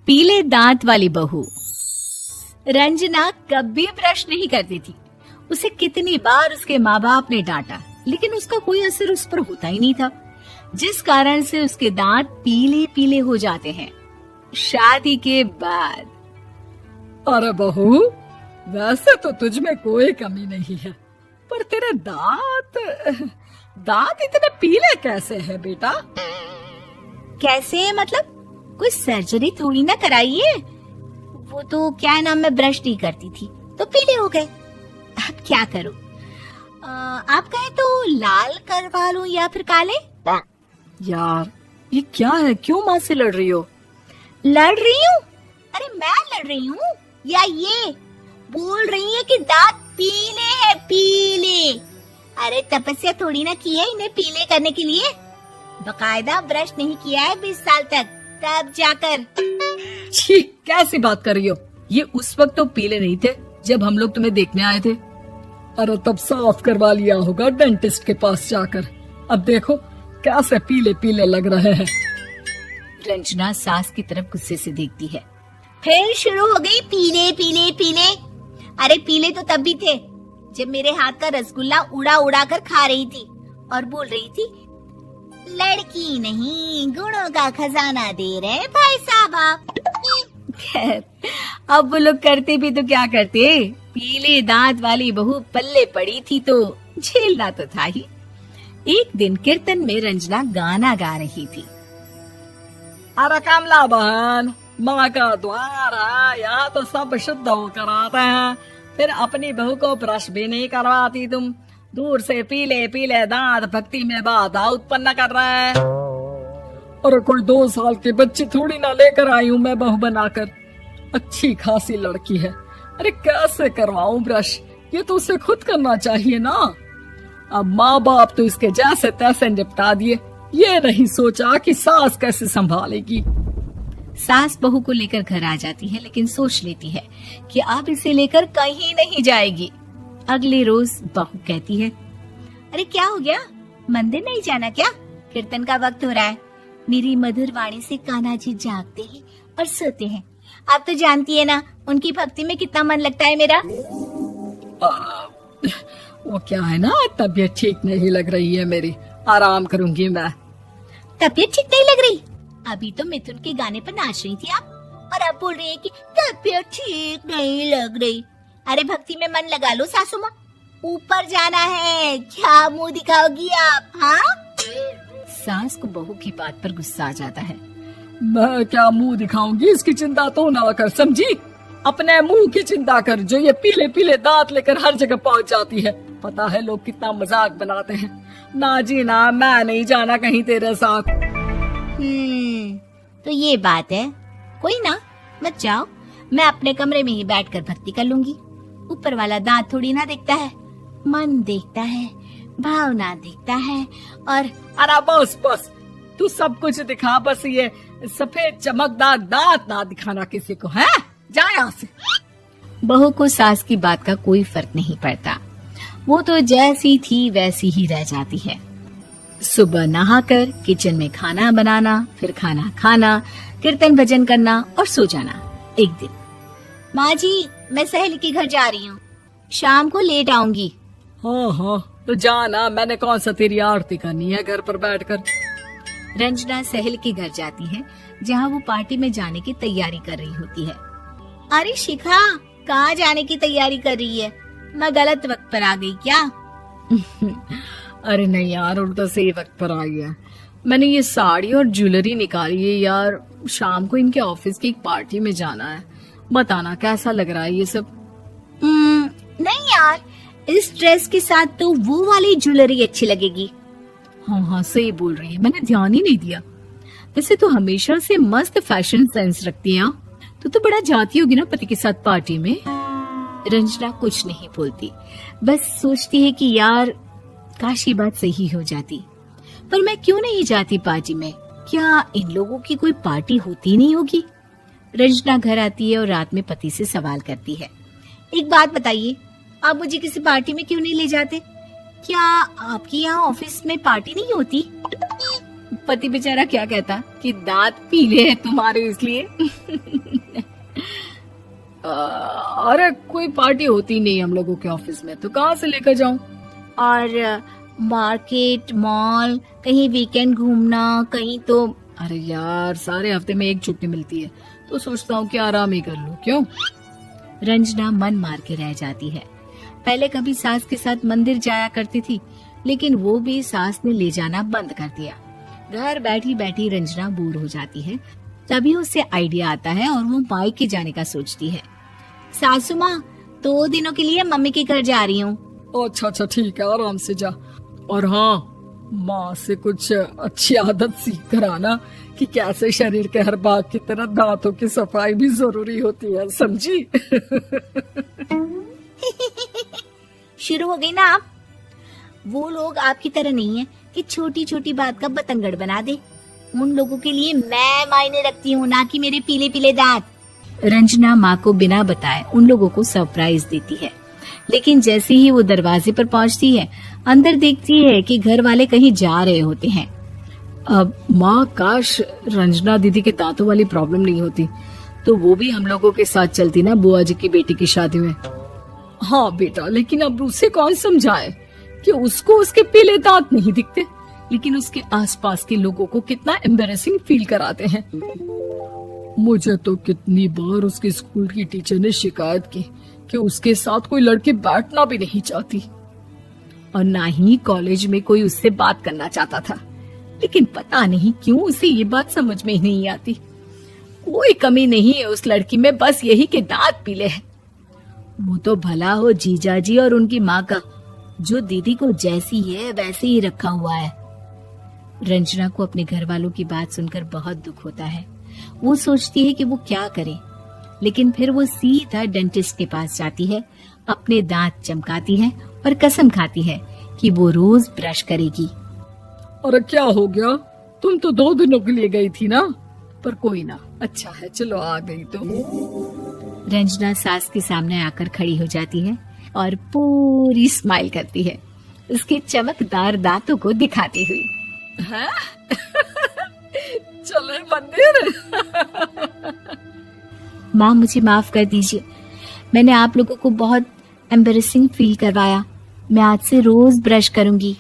पीले दांत वाली बहू। रंजना कभी ब्रश नहीं करती थी। उसे कितनी बार उसके माँ बाप ने डांटा, लेकिन उसका कोई असर उस पर होता ही नहीं था, जिस कारण से उसके दांत पीले पीले हो जाते हैं। शादी के बाद अरे बहू, वैसे तो तुझ में कोई कमी नहीं है, पर तेरे दांत इतने पीले कैसे है बेटा? कैसे मतलब? कोई सर्जरी थोड़ी ना कराइए। वो तो क्या नाम, मैं ब्रश नहीं करती थी तो पीले हो गए। अब क्या करूं? आप कहें तो लाल करवा लूं या फिर काले? यार ये क्या है, क्यों माँ से लड़ रही हो? लड़ रही हूँ? अरे मैं लड़ रही हूँ या ये बोल रही है कि दांत पीले हैं, पीले। अरे तपस्या थोड़ी ना की है इन्हें पीले करने के लिए। बकायदा ब्रश नहीं किया है 20 साल तक, तब जाकर। छी, कैसी बात कर रही हो? ये उस वक्त तो पीले नहीं थे जब हम लोग तुम्हें देखने आए थे। अरे तब साफ करवा लिया होगा डेंटिस्ट के पास जाकर। अब देखो कैसे पीले पीले लग रहे हैं। रंजना सास की तरफ गुस्से से देखती है। फिर शुरू हो गई पीले पीले पीले। अरे पीले तो तब भी थे जब मेरे हाथ का रसगुल्ला उड़ा उड़ा कर खा रही थी और बोल रही थी, लड़की नहीं गुणों का खजाना दे रहे भाई साहब आप। खैर, अब वो लोग करते भी तो क्या करते, पीले दांत वाली बहू पल्ले पड़ी थी तो झेलना तो था ही। एक दिन कीर्तन में रंजना गाना गा रही थी। अरे कमला बहन, माँ का द्वार है, यहाँ तो सब शुद्ध होकर आते हैं, फिर अपनी बहू को ब्रश भी नहीं करवाती तुम। दूर से पीले पीले दांत भक्ति में बाधा उत्पन्न कर रहे हैं। अरे कोई 2 साल के बच्ची थोड़ी ना लेकर आई हूँ मैं बहू बनाकर। अच्छी खासी लड़की है, अरे कैसे करवाऊं ब्रश? ये तो उसे खुद करना चाहिए ना। अब माँ बाप तो इसके जैसे तैसे निपटा दिए, ये नहीं सोचा कि सास कैसे संभालेगी। सास बहू को लेकर घर आ जाती है, लेकिन सोच लेती है कि अब इसे लेकर कहीं नहीं जाएगी। अगले रोज बहू कहती है, अरे क्या हो गया, मंदिर नहीं जाना क्या? कीर्तन का वक्त हो रहा है। मेरी मधुर वाणी से कान्हा जी जागते हैं और सोते हैं। आप तो जानती है ना उनकी भक्ति में कितना मन लगता है मेरा। वो क्या है ना, तबीयत ठीक नहीं लग रही है मेरी, आराम करूंगी मैं। तबीयत ठीक नहीं लग रही? अभी तो मिथुन के गाने पर नाच रही थी आप, और अब बोल रही है कि तबीयत ठीक नहीं लग रही। अरे भक्ति में मन लगा लो सासू माँ, ऊपर जाना है, क्या मुंह दिखाओगी आप? हाँ? सास को बहू की बात पर गुस्सा आ जाता है। मैं क्या मुंह दिखाऊंगी, इसकी चिंता तो ना कर, समझी? अपने मुंह की चिंता कर, जो ये पीले पीले दांत लेकर हर जगह पहुंच जाती है। पता है लोग कितना मजाक बनाते हैं। ना जी ना, मैं नहीं जाना कहीं तेरे साथ। तो ये बात है, कोई ना, मत जाओ, मैं अपने कमरे में ही बैठकर भक्ति कर लूंगी। ऊपर वाला दांत थोड़ी ना देखता है, मन देखता है, भावना देखता है। और अरे बस बस, तू सब कुछ दिखा, बस ये सफेद चमकदार दांत ना दिखाना किसी को, है? जा यहाँ से। बहू को सास की बात का कोई फर्क नहीं पड़ता, वो तो जैसी थी वैसी ही रह जाती है। सुबह नहाकर किचन में खाना बनाना, फिर खाना खाना, कीर्तन भजन करना और सो जाना। एक दिन, माँ जी मैं सहेली के घर जा रही हूँ, शाम को लेट आऊंगी। हाँ हाँ तो जाना, मैंने कौन सा तेरी आरती करनी है घर पर बैठकर। रंजना सहेली के घर जाती है, जहाँ वो पार्टी में जाने की तैयारी कर रही होती है। अरे शिखा, कहाँ जाने की तैयारी कर रही है? मैं गलत वक्त पर आ गई क्या? अरे नहीं यार, उल्टा सही वक्त पर आ गया। मैंने ये साड़ी और ज्वेलरी निकाली है यार, शाम को इनके ऑफिस की एक पार्टी में जाना है। बताना कैसा लग रहा है ये सब? नहीं यार, इस ड्रेस के साथ तो वो वाली ज्वेलरी अच्छी लगेगी। हाँ हाँ सही बोल रही है, मैंने ध्यान ही नहीं दिया। वैसे तो हमेशा से मस्त फैशन सेंस रखती है। तो बड़ा जाती होगी ना पति के साथ पार्टी में। रंजना कुछ नहीं बोलती, बस सोचती है कि यार काश ये बात सही हो जाती, पर मैं क्यों नहीं जाती पार्टी में? क्या इन लोगों की कोई पार्टी होती नहीं होगी? रंजना घर आती है और रात में पति से सवाल करती है, एक बात बताइए, आप मुझे किसी पार्टी में क्यों नहीं ले जाते? क्या आपकी यहाँ ऑफिस में पार्टी नहीं होती? पति बेचारा क्या कहता कि दांत पीले हैं तुम्हारे इसलिए। अरे कोई पार्टी होती नहीं हम लोगों के ऑफिस में, तो कहाँ से लेकर जाऊं? और मार्केट, मॉल, कहीं वीकेंड घूमना, कहीं तो। अरे यार सारे हफ्ते में एक छुट्टी मिलती है, तो सोचता हूँ कि आराम ही कर लूं। क्यों? रंजना मन मार के रह जाती है। पहले कभी सास के साथ मंदिर जाया करती थी, लेकिन वो भी सास ने ले जाना बंद कर दिया। घर बैठी बैठी रंजना बोर हो जाती है। तभी उसे आइडिया आता है और वो मायके जाने का सोचती है। सासू माँ, 2 दिनों के लिए मम्मी के घर जा रही हूँ। अच्छा ठीक है, आराम से जा। और हाँ, माँ से कुछ अच्छी आदत सीख कर आना कि कैसे शरीर के हर भाग की तरह दांतों की सफाई भी जरूरी होती है, समझी? शुरू हो गई ना आप। वो लोग आपकी तरह नहीं है कि छोटी छोटी बात का बतंगड़ बना दे। उन लोगों के लिए मैं मायने रखती हूँ, ना कि मेरे पीले पीले दांत। रंजना माँ को बिना बताए उन लोगों को सरप्राइज देती है, लेकिन जैसे ही वो दरवाजे पर पहुंचती है, अंदर देखती है कि घर वाले कहीं जा रहे होते हैं। अब माँ, काश रंजना दीदी के दांतों वाली प्रॉब्लम नहीं होती, तो वो भी हम लोगों के साथ चलती ना बुआ जी की बेटी की शादी में। हाँ बेटा, लेकिन अब उसे कौन समझाए कि उसको उसके पीले दांत नहीं दिखते, लेकिन उसके आसपास के लोगों को कितना एम्बैरेसिंग फील कराते हैं। मुझे तो कितनी बार उसके स्कूल की टीचर ने शिकायत की कि उसके साथ कोई लड़की बैठना भी नहीं चाहती, और ना ही कॉलेज में कोई उससे बात करना चाहता था। लेकिन पता नहीं क्यों उसे ये बात समझ में ही नहीं आती। कोई कमी नहीं है उस लड़की में, बस यही कि दांत पीले हैं। वो तो भला हो जीजा जी और उनकी माँ का, जो दीदी को जैसी है वैसे ही रखा हुआ है। रंजना को अपने घर वालों की बात सुनकर बहुत दुख होता है। वो सोचती है कि वो क्या करे, लेकिन फिर वो सीधा डेंटिस्ट के पास जाती है, अपने दांत चमकाती है और कसम खाती है कि वो रोज ब्रश करेगी। अरे क्या हो गया? तुम तो 2 दिनों के लिए गई थी ना, पर कोई ना, अच्छा है, चलो आ गई तो। रंजना सास के सामने आकर खड़ी हो जाती है और पूरी स्माइल करती है, उसके चमकदार दांतों को दिखाती हुई। हैं? चले मंदिर। माँ, मुझे माफ कर दीजिए, मैंने आप लोगों को बहुत एम्बैरेसिंग फील करवाया। मैं आज से रोज ब्रश करूंगी।